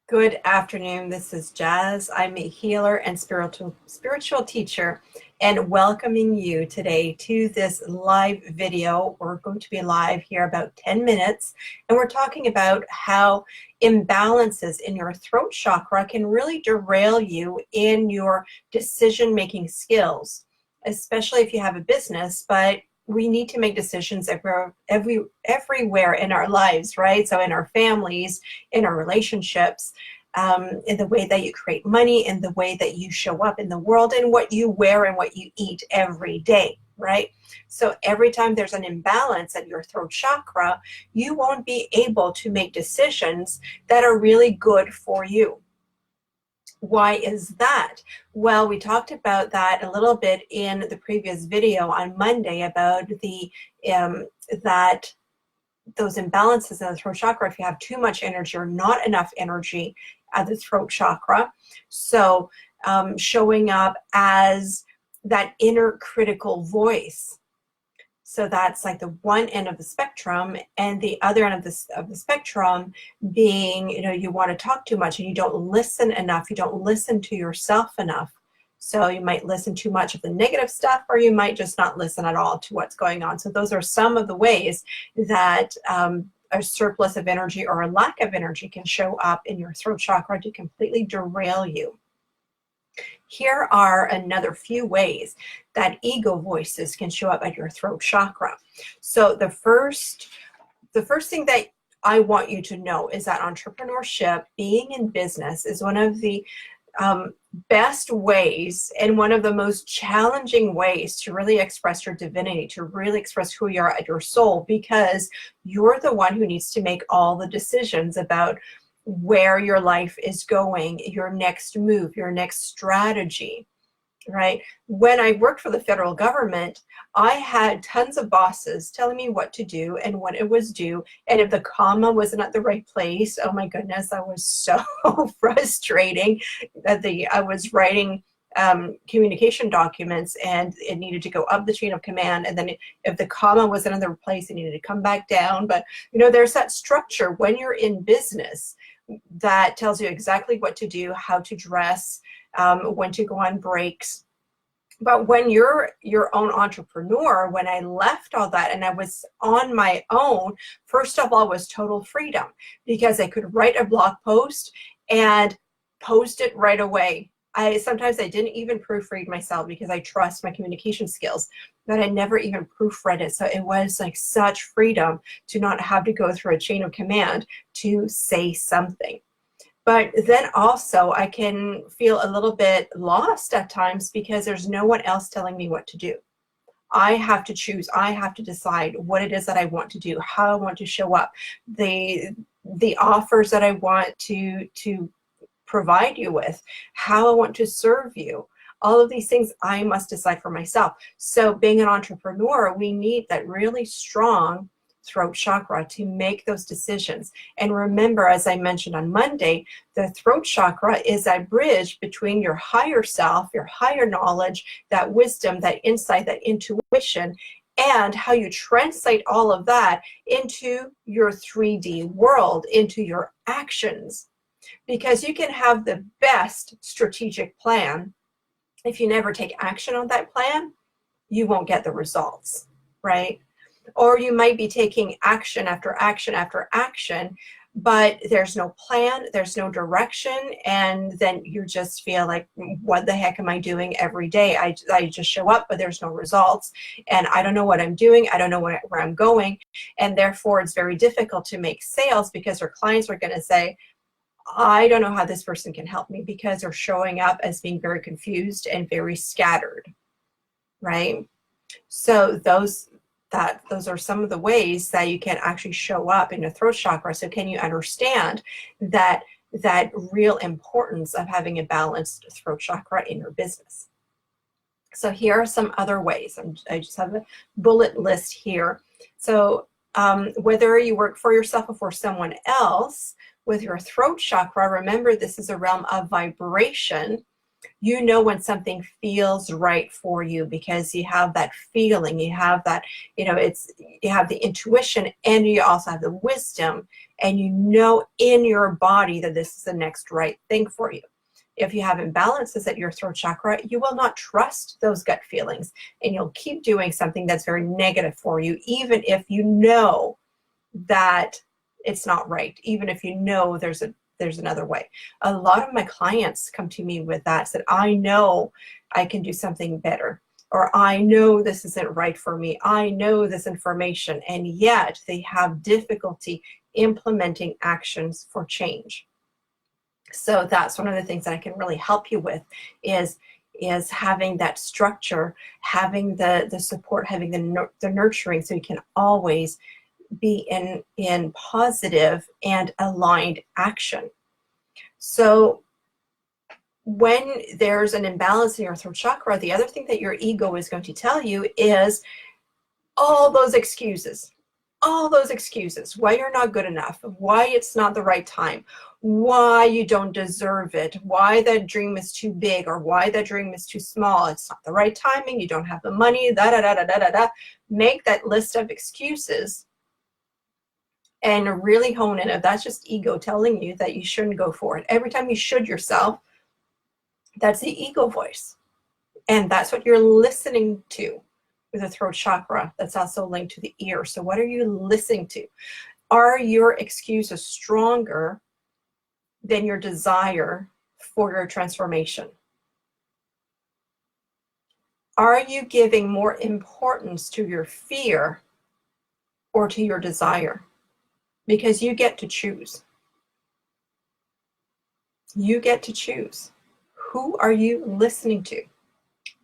Good afternoon. This is Jazz. I'm a healer and spiritual teacher, and welcoming you today to this live video. We're going to be live here about 10 minutes, and we're talking about how imbalances in your throat chakra can really derail you in your decision-making skills, especially if you have a business, but we need to make decisions everywhere in our lives, right? So in our families, in our relationships, in the way that you create money, in the way that you show up in the world, and what you wear and what you eat every day, right? So every time there's an imbalance at your throat chakra, you won't be able to make decisions that are really good for you. Why is that? Well, we talked about that a little bit in the previous video on Monday about the that those imbalances in the throat chakra, if you have too much energy or not enough energy at the throat chakra. So showing up as that inner critical voice. So that's like the one end of the spectrum, and the other end of the spectrum being, you want to talk too much and you don't listen enough. You don't listen to yourself enough. So you might listen too much of the negative stuff, or you might just not listen at all to what's going on. So those are some of the ways that a surplus of energy or a lack of energy can show up in your throat chakra to completely derail you. Here are another few ways that ego voices can show up at your throat chakra. So the first thing that I want you to know is that entrepreneurship, being in business, is one of the best ways and one of the most challenging ways to really express your divinity, to really express who you are at your soul, because you're the one who needs to make all the decisions about where your life is going, your next move, your next strategy, right? When I worked for the federal government, I had tons of bosses telling me what to do and when it was due. And if the comma wasn't at the right place, oh my goodness, that was so frustrating. I was writing communication documents and it needed to go up the chain of command. And then if the comma wasn't in the place, it needed to come back down. But there's that structure when you're in business that tells you exactly what to do, how to dress, when to go on breaks. But when you're your own entrepreneur, when I left all that and I was on my own, first of all, was total freedom, because I could write a blog post and post it right away. Sometimes I didn't even proofread myself because I trust my communication skills, but I never even proofread it. So it was like such freedom to not have to go through a chain of command to say something. But then also I can feel a little bit lost at times because there's no one else telling me what to do. I have to choose. I have to decide what it is that I want to do, how I want to show up, the offers that I want to provide you with, how I want to serve you. All of these things I must decide for myself. So being an entrepreneur, we need that really strong throat chakra to make those decisions. And remember, as I mentioned on Monday, the throat chakra is that bridge between your higher self, your higher knowledge, that wisdom, that insight, that intuition, and how you translate all of that into your 3D world, into your actions. Because you can have the best strategic plan. If you never take action on that plan, you won't get the results, right? Or you might be taking action after action after action, but there's no plan, there's no direction, and then you just feel like, what the heck am I doing every day? I just show up, but there's no results, and I don't know what I'm doing, I don't know where I'm going, and therefore it's very difficult to make sales because your clients are going to say, I don't know how this person can help me, because they're showing up as being very confused and very scattered, right? So those are some of the ways that you can actually show up in the throat chakra. So can you understand that real importance of having a balanced throat chakra in your business? So here are some other ways. I just have a bullet list here. So whether you work for yourself or for someone else, with your throat chakra, remember this is a realm of vibration. You know when something feels right for you because you have that feeling, you have that, you have the intuition, and you also have the wisdom, and you know in your body that this is the next right thing for you. If you have imbalances at your throat chakra, you will not trust those gut feelings, and you'll keep doing something that's very negative for you, even if you know that it's not right, even if you know there's another way. A lot of my clients come to me with that, said, I know I can do something better, or I know this isn't right for me, I know this information, and yet they have difficulty implementing actions for change. So that's one of the things that I can really help you with is having that structure, having the support, having the nurturing, so you can always be in positive and aligned action. So when there's an imbalance in your throat chakra, the other thing that your ego is going to tell you is all those excuses, why you're not good enough, why it's not the right time, why you don't deserve it, why that dream is too big, or why that dream is too small, it's not the right timing, you don't have the money, da da da da da da da. Make that list of excuses and really hone in. If that's just ego telling you that you shouldn't go for it, every time you should yourself, that's the ego voice. And that's what you're listening to with the throat chakra. That's also linked to the ear. So what are you listening to? Are your excuses stronger than your desire for your transformation? Are you giving more importance to your fear or to your desire? Because you get to choose. You get to choose. Who are you listening to?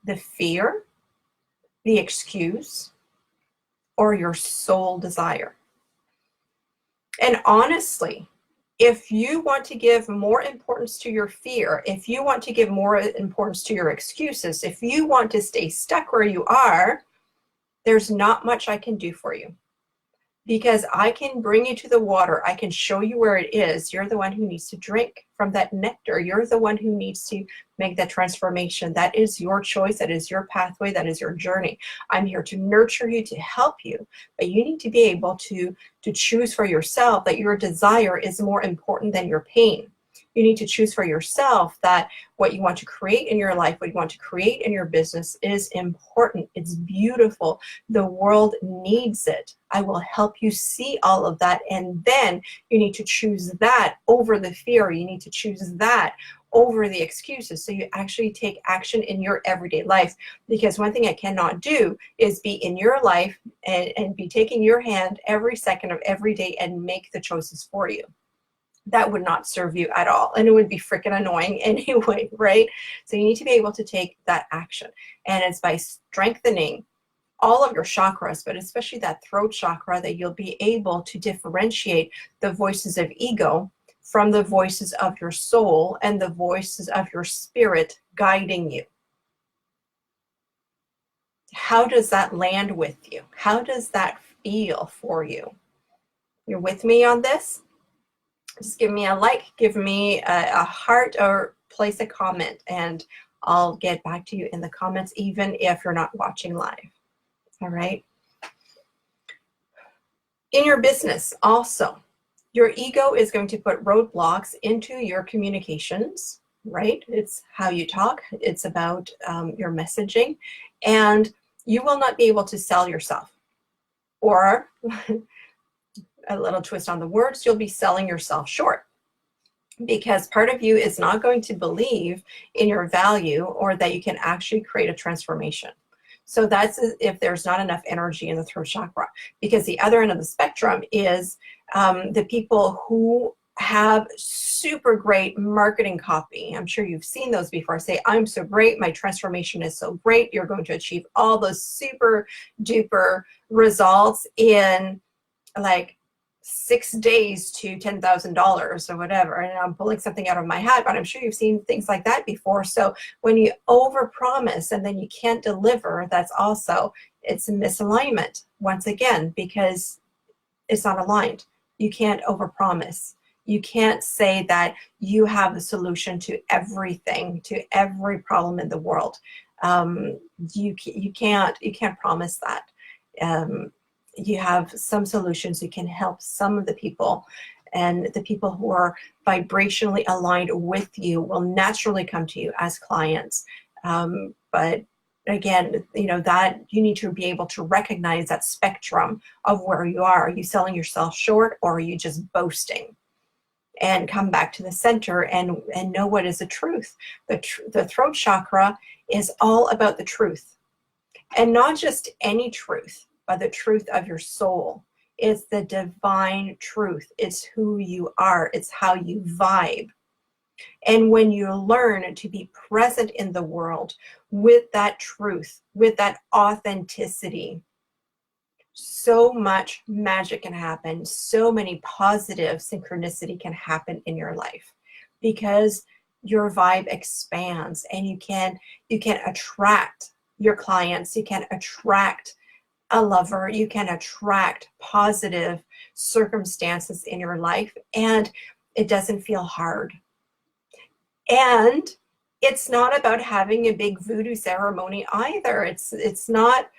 The fear, the excuse, or your soul desire? And honestly, if you want to give more importance to your fear, if you want to give more importance to your excuses, if you want to stay stuck where you are, there's not much I can do for you. Because I can bring you to the water, I can show you where it is. You're the one who needs to drink from that nectar. You're the one who needs to make that transformation. That is your choice, that is your pathway, that is your journey. I'm here to nurture you, to help you, but you need to be able to choose for yourself that your desire is more important than your pain. You need to choose for yourself that what you want to create in your life, what you want to create in your business is important. It's beautiful. The world needs it. I will help you see all of that. And then you need to choose that over the fear. You need to choose that over the excuses. So you actually take action in your everyday life. Because one thing I cannot do is be in your life and be taking your hand every second of every day and make the choices for you. That would not serve you at all, and it would be freaking annoying anyway, right? So you need to be able to take that action, and it's by strengthening all of your chakras, but especially that throat chakra, that you'll be able to differentiate the voices of ego from the voices of your soul and the voices of your spirit guiding you. How does that land with you? How does that feel for you? You're with me on this? Just give me a like, give me a heart, or place a comment, and I'll get back to you in the comments, even if you're not watching live. All right. In your business also, your ego is going to put roadblocks into your communications, right? It's how you talk. It's about your messaging, and you will not be able to sell yourself. Or a little twist on the words, you'll be selling yourself short. Because part of you is not going to believe in your value, or that you can actually create a transformation. So that's if there's not enough energy in the throat chakra. Because the other end of the spectrum is the people who have super great marketing copy. I'm sure you've seen those before. Say, I'm so great, my transformation is so great, you're going to achieve all those super duper results in like 6 days to $10,000 or whatever. And I'm pulling something out of my hat, but I'm sure you've seen things like that before. So when you overpromise and then you can't deliver, that's also, it's a misalignment once again, because it's not aligned. You can't overpromise. You can't say that you have the solution to everything, to every problem in the world. You can't promise that. You have some solutions. You can help some of the people, and the people who are vibrationally aligned with you will naturally come to you as clients. But again, that you need to be able to recognize that spectrum of where you are. Are you selling yourself short, or are you just boasting? And come back to the center and know what is the truth. The throat chakra is all about the truth, and not just any truth, but the truth of your soul. It's the divine truth. It's who you are. It's how you vibe. And when you learn to be present in the world with that truth, with that authenticity, so much magic can happen. So many positive synchronicity can happen in your life, because your vibe expands, and you can attract your clients. You can attract a lover. You can attract positive circumstances in your life, and it doesn't feel hard. And it's not about having a big voodoo ceremony either. It's not,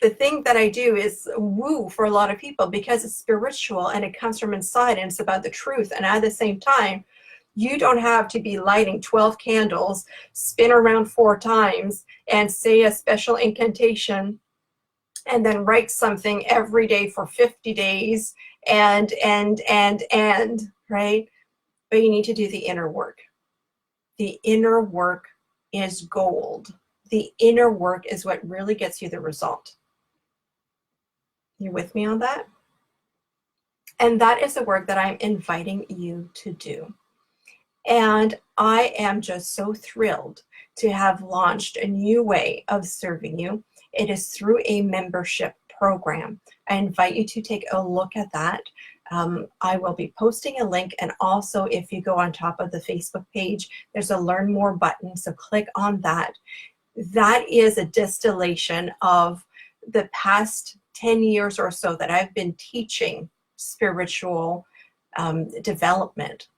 the thing that I do is woo for a lot of people, because it's spiritual and it comes from inside, and it's about the truth. And at the same time, you don't have to be lighting 12 candles, spin around 4 times, and say a special incantation, and then write something every day for 50 days, and right? But you need to do the inner work. The inner work is gold. The inner work is what really gets you the result. You with me on that? And that is the work that I'm inviting you to do. And I am just so thrilled to have launched a new way of serving you. It is through a membership program. I invite you to take a look at that. I will be posting a link, and also if you go on top of the Facebook page, there's a Learn More button, so click on that. That is a distillation of the past 10 years or so that I've been teaching spiritual development.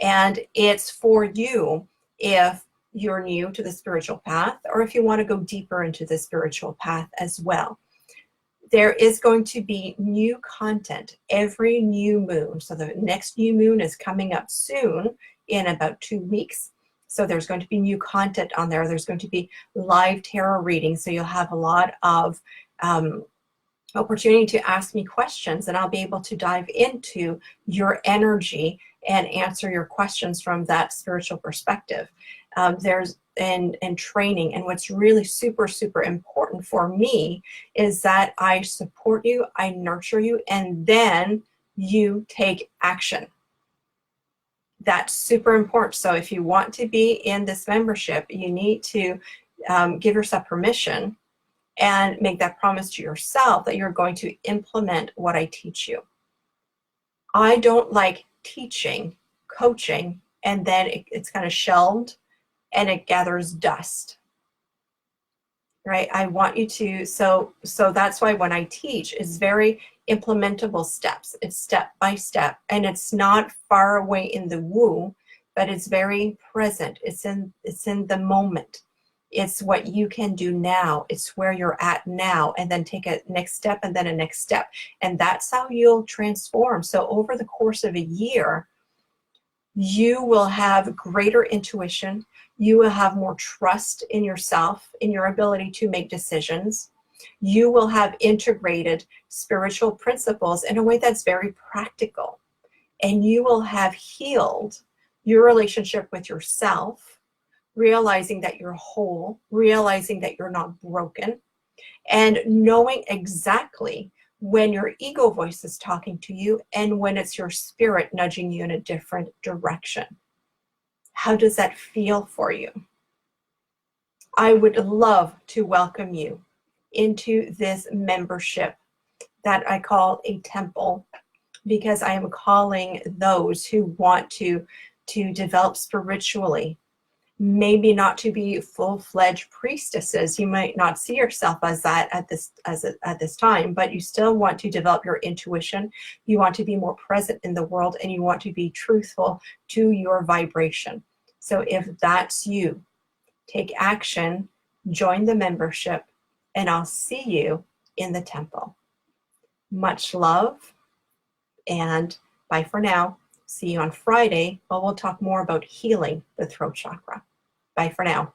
And it's for you if you're new to the spiritual path, or if you want to go deeper into the spiritual path as well. There is going to be new content every new moon. So the next new moon is coming up soon, in about 2 weeks. So there's going to be new content on there. There's going to be live tarot readings. So you'll have a lot of opportunity to ask me questions, and I'll be able to dive into your energy and answer your questions from that spiritual perspective. There's and training, and what's really super important for me is that I support you, I nurture you, and then you take action. That's super important. So if you want to be in this membership, you need to give yourself permission and make that promise to yourself that you're going to implement what I teach you. I don't like teaching, coaching, and then it's kind of shelved and it gathers dust, right? I want you to, so that's why when I teach, it's very implementable steps. It's step by step, and it's not far away in the woo, but it's very present. It's in the moment. It's what you can do now. It's where you're at now, and then take a next step, and then a next step. And that's how you'll transform. So over the course of a year, you will have greater intuition. You will have more trust in yourself, in your ability to make decisions. You will have integrated spiritual principles in a way that's very practical. And you will have healed your relationship with yourself, realizing that you're whole, realizing that you're not broken, and knowing exactly when your ego voice is talking to you and when it's your spirit nudging you in a different direction. How does that feel for you? I would love to welcome you into this membership that I call a temple, because I am calling those who want to develop spiritually, maybe not to be full-fledged priestesses. You might not see yourself as that at this time, but you still want to develop your intuition. You want to be more present in the world, and you want to be truthful to your vibration. So if that's you, take action, join the membership, and I'll see you in the temple. Much love, and bye for now. See you on Friday, where we'll talk more about healing the throat chakra. Bye for now.